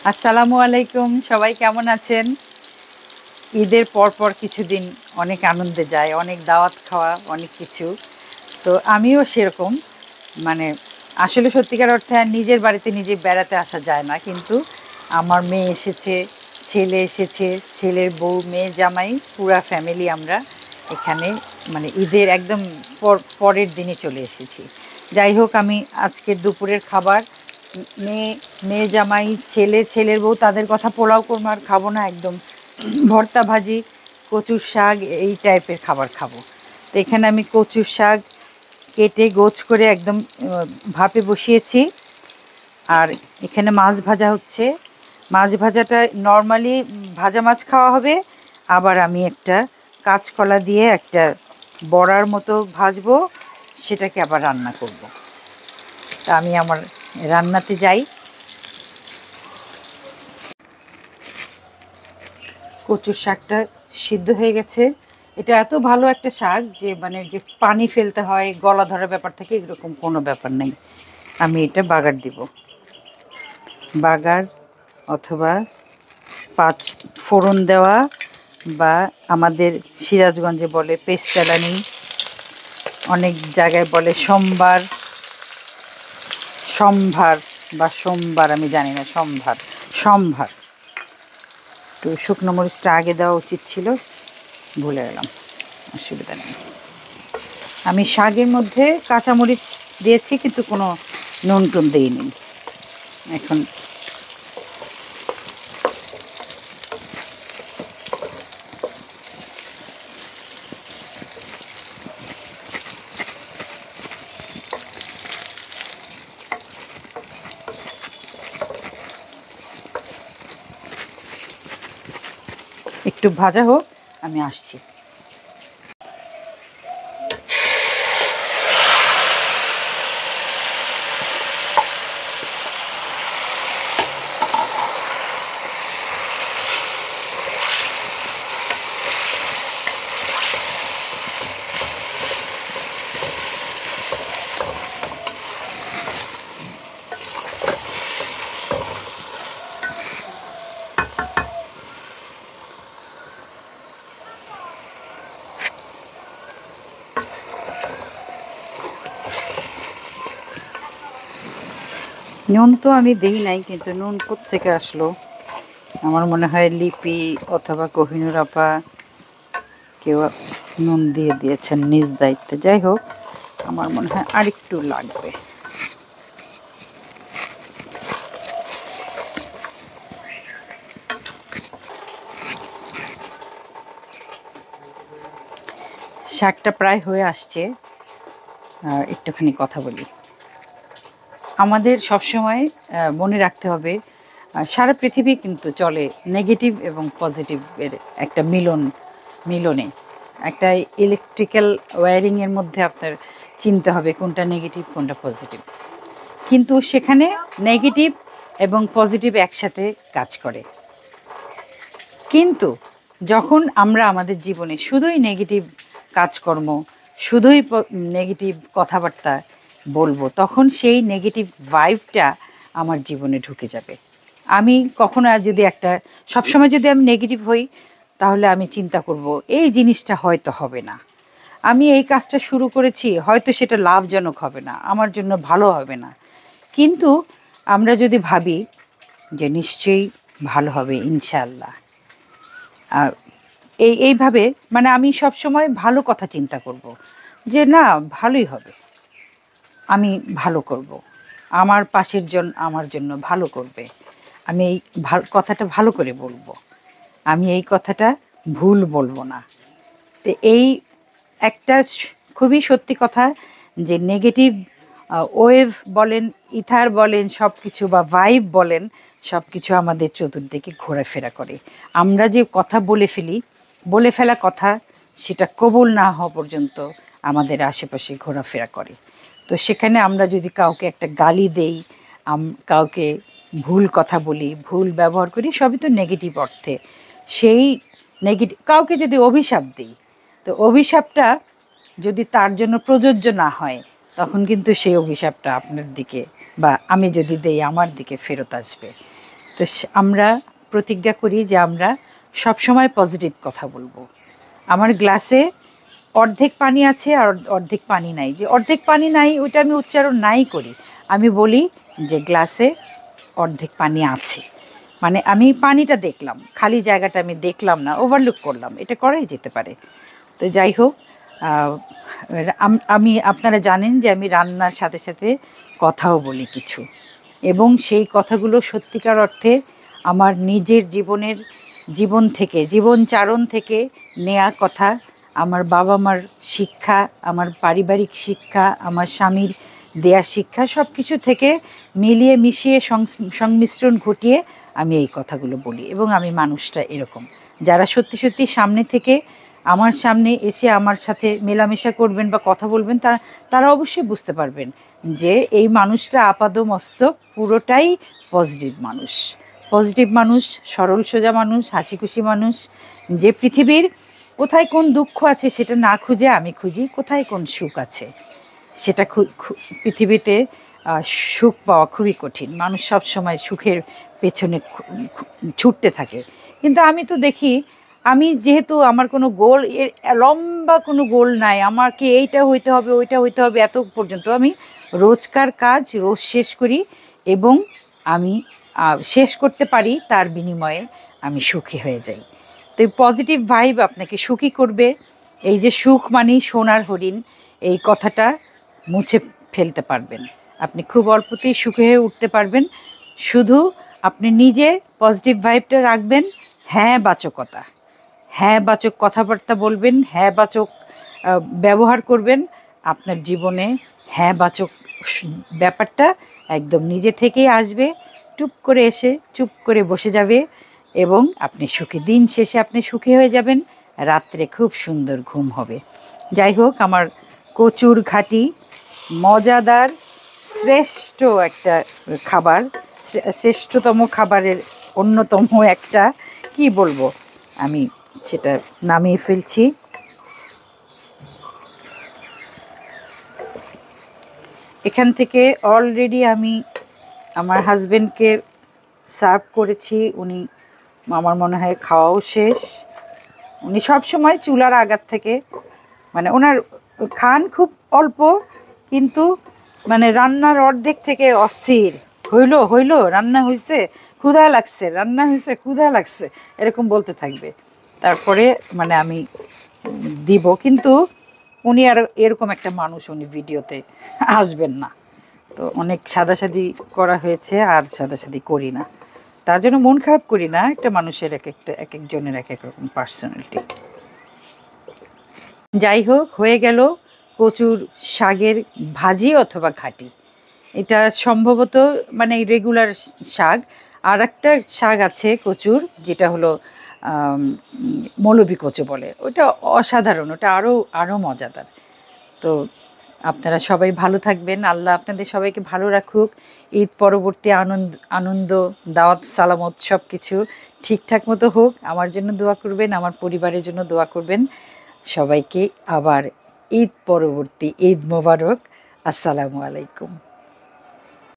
আসসালামু আলাইকুম, সবাই কেমন আছেন? ঈদের পর কিছুদিন অনেক আনন্দে যায়, অনেক দাওয়াত খাওয়া, অনেক কিছু। তো আমিও সেরকম, মানে আসলে সত্যিকার অর্থে আর নিজের বাড়িতে নিজে বেড়াতে আসা যায় না, কিন্তু আমার মেয়ে এসেছে, ছেলে এসেছে, ছেলের বউ, মেয়ে, জামাই, পুরা ফ্যামিলি আমরা এখানে মানে ঈদের একদম পরের দিনে চলে এসেছি। যাই হোক, আমি আজকে দুপুরের খাবার মেয়ে মেয়ে জামাই ছেলের বউ তাদের কথা পোলাও কোরমা আর খাবো না, একদম ভর্তা ভাজি কচুর শাক এই টাইপের খাবার খাবো। তো এখানে আমি কচুর শাক কেটে গোছ করে একদম ভাপে বসিয়েছি। আর এখানে মাছ ভাজা হচ্ছে। মাছ ভাজাটা নর্মালি ভাজা মাছ খাওয়া হবে, আবার আমি একটা কাঁচকলা দিয়ে একটা বড়ার মতো ভাজবো, সেটাকে আবার রান্না করব। তা আমি আমার রান্নাতে যাই। কচুর শাকটা সিদ্ধ হয়ে গেছে। এটা এত ভালো একটা শাক যে মানে যে পানি ফেলতে হয়, গলা ধরার ব্যাপার থেকে এরকম কোনো ব্যাপার নেই। আমি এটা বাগার দিব, বাগার অথবা পাঁচ ফোড়ন দেওয়া, বা আমাদের সিরাজগঞ্জে বলে পেস্টালানি, অনেক জায়গায় বলে সম্বার, সম্ভার বা সোমবার, আমি জানি না, সম্ভার। তো শুকনো মরিচটা আগে দেওয়া উচিত ছিল, ভুলে গেলাম, অসুবিধা নেই। আমি শাকের মধ্যে কাঁচামরিচ দিয়েছি, কিন্তু কোনো নুন টুন দিইনি। এখন একটু ভাজা হোক, আমি আসছি। নুন তো আমি দিই নাই, কিন্তু নুন কোত্থেকে আসলো? আমার মনে হয় লিপি অথবা কোহিনুর আপা কেউ নুন দিয়ে দিয়েছেন নিজ দায়িত্বে। যাই হোক, আমার মনে হয় আরেকটু লাগবে। শাকটা প্রায় হয়ে আসছে, একটুখানি কথা বলি। আমাদের সবসময় মনে রাখতে হবে, সারা পৃথিবী কিন্তু চলে নেগেটিভ এবং পজিটিভের একটা মিলনে। একটা ইলেকট্রিক্যাল ওয়্যারিংয়ের মধ্যে আপনার চিনতে হবে কোনটা নেগেটিভ কোনটা পজিটিভ, কিন্তু সেখানে নেগেটিভ এবং পজিটিভ একসাথে কাজ করে। কিন্তু যখন আমরা আমাদের জীবনে শুধুই নেগেটিভ কাজকর্ম, শুধুই নেগেটিভ কথাবার্তা বলবো, তখন সেই নেগেটিভ ভাইবটা আমার জীবনে ঢুকে যাবে। আমি কখনো আর যদি একটা সবসময় যদি আমি নেগেটিভ হই, তাহলে আমি চিন্তা করব এই জিনিসটা হয়তো হবে না, আমি এই কাজটা শুরু করেছি, হয়তো সেটা লাভজনক হবে না, আমার জন্য ভালো হবে না। কিন্তু আমরা যদি ভাবি যে নিশ্চয়ই ভালো হবে ইনশাআল্লাহ, এইভাবে মানে আমি সব সময় ভালো কথা চিন্তা করব, যে না, ভালোই হবে, আমি ভালো করব, আমার পাশের জন আমার জন্য ভালো করবে, আমি এই কথাটা ভালো করে বলবো, আমি এই কথাটা ভুল বলবো না। তো এই একটা খুবই সত্যি কথা, যে নেগেটিভ ওয়েভ বলেন, ইথার বলেন, সব কিছু বা ভাইব বলেন, সব কিছু আমাদের চতুর্দিকে ঘোরাফেরা করে। আমরা যে কথা বলে ফেলা কথা, সেটা কবুল না হওয়া পর্যন্ত আমাদের আশেপাশে ঘোরাফেরা করে। তো সেখানে আমরা যদি কাউকে একটা গালি দেই, কাউকে ভুল কথা বলি, ভুল ব্যবহার করি, সবই তো নেগেটিভ অর্থে। সেই নেগেটিভ কাউকে যদি অভিশাপ দিই, তো অভিশাপটা যদি তার জন্য প্রযোজ্য না হয়, তখন কিন্তু সেই অভিশাপটা আপনার দিকে, বা আমি যদি দেই আমার দিকে ফেরত আসবে। তো তো আমরা প্রতিজ্ঞা করি যে আমরা সবসময় পজিটিভ কথা বলবো। আমার গ্লাসে অর্ধেক পানি আছে আর অর্ধেক পানি নাই, যে অর্ধেক পানি নাই ওইটা আমি উচ্চারণ নাই করি, আমি বলি যে গ্লাসে অর্ধেক পানি আছে, মানে আমি পানিটা দেখলাম, খালি জায়গাটা আমি দেখলাম না, ওভারলুক করলাম, এটা করাই যেতে পারে। তো যাই হোক, আমি আপনারা জানেন যে আমি রান্নার সাথে সাথে কথাও বলি কিছু, এবং সেই কথাগুলো সত্যিকার অর্থে আমার নিজের জীবন থেকে, জীবনচারণ থেকে নেয়া কথা, আমার বাবা মার শিক্ষা, আমার পারিবারিক শিক্ষা, আমার স্বামীর দেয়া শিক্ষা, সব কিছু থেকে মিলিয়ে মিশিয়ে সংমিশ্রণ ঘটিয়ে আমি এই কথাগুলো বলি। এবং আমি মানুষটা এরকম, যারা সত্যি সত্যি সামনে থেকে আমার সামনে এসে আমার সাথে মেলামেশা করবেন বা কথা বলবেন, তারা অবশ্যই বুঝতে পারবেন যে এই মানুষটা আপাদমস্তক পুরোটাই পজিটিভ মানুষ, সরল সোজা মানুষ, হাসি খুশি মানুষ, যে পৃথিবীর কোথায় কোন দুঃখ আছে সেটা না খুঁজে আমি খুঁজি কোথায় কোন সুখ আছে। সেটা পৃথিবীতে সুখ পাওয়া খুবই কঠিন, মানুষ সব সময় সুখের পেছনে ছুটতে থাকে। কিন্তু আমি তো দেখি, আমি যেহেতু আমার কোনো গোল, লম্বা কোনো গোল নাই, আমাকে এইটা হইতে হবে ওইটা হইতে হবে এত পর্যন্ত, আমি রোজকার কাজ রোজ শেষ করি এবং আমি শেষ করতে পারি, তার বিনিময়ে আমি সুখী হয়ে যাই। তো এই পজিটিভ ভাইব আপনাকে সুখী করবে। এই যে সুখ মানেই সোনার হরিণ, এই কথাটা মুছে ফেলতে পারবেন, আপনি খুব অল্পতেই সুখী হয়ে উঠতে পারবেন। শুধু আপনি নিজে পজিটিভ ভাইবটা রাখবেন, হ্যাঁ বাচকতা, হ্যাঁ বাচক কথাবার্তা বলবেন, হ্যাঁ বাচক ব্যবহার করবেন, আপনার জীবনে হ্যাঁ বাচক ব্যাপারটা একদম নিজে থেকেই আসবে, টুপ করে এসে চুপ করে বসে যাবে এবং আপনি সুখী, দিন শেষে আপনি সুখী হয়ে যাবেন, রাত্রে খুব সুন্দর ঘুম হবে। যাই হোক, আমার কচুর ঘাটি মজাদার শ্রেষ্ঠ একটা খাবার, শ্রেষ্ঠতম খাবারের অন্যতম একটা, কি বলবো, আমি সেটা নামিয়ে ফেলছি। এখান থেকে অলরেডি আমি আমার হাজবেন্ডকে সার্ভ করেছি, উনি আমার মনে হয় খাওয়াও শেষ। উনি সব সময় চুলার আগার থেকে, মানে ওনার খান খুব অল্প, কিন্তু মানে রান্নার অর্ধেক থেকে অস্থির, হইলো রান্না হয়েছে ক্ষুধা লাগছে, রান্না হয়েছে ক্ষুধা লাগছে, এরকম বলতে থাকবে। তারপরে মানে আমি দিব, কিন্তু উনি আর এরকম একটা মানুষ, উনি ভিডিওতে আসবেন না। তো অনেক সাদাসাদি করা হয়েছে, আর সাদাসাদি করি না, তার জন্য মন খারাপ করি না। একটা মানুষের এক একজনের এক এক রকম পার্সোনালিটি। যাই হোক, হয়ে গেল কচুর শাকের ভাজি অথবা ঘাটি। এটা সম্ভবত মানে রেগুলার শাক। আর একটা শাক আছে কচুর, যেটা হলো মৌলবী কচু বলে, ওটা অসাধারণ, ওটা আরও মজাদার। তো আপনারা সবাই ভালো থাকবেন, আল্লাহ আপনাদের সবাইকে ভালো রাখুক। ঈদ পরবর্তী আনন্দ, দাওয়াত, সালামত সব কিছু ঠিকঠাক মতো হোক। আমার জন্য দোয়া করবেন, আমার পরিবারের জন্য দোয়া করবেন। সবাইকে আবার ঈদ পরবর্তী ঈদ মোবারক। আসসালামু আলাইকুম।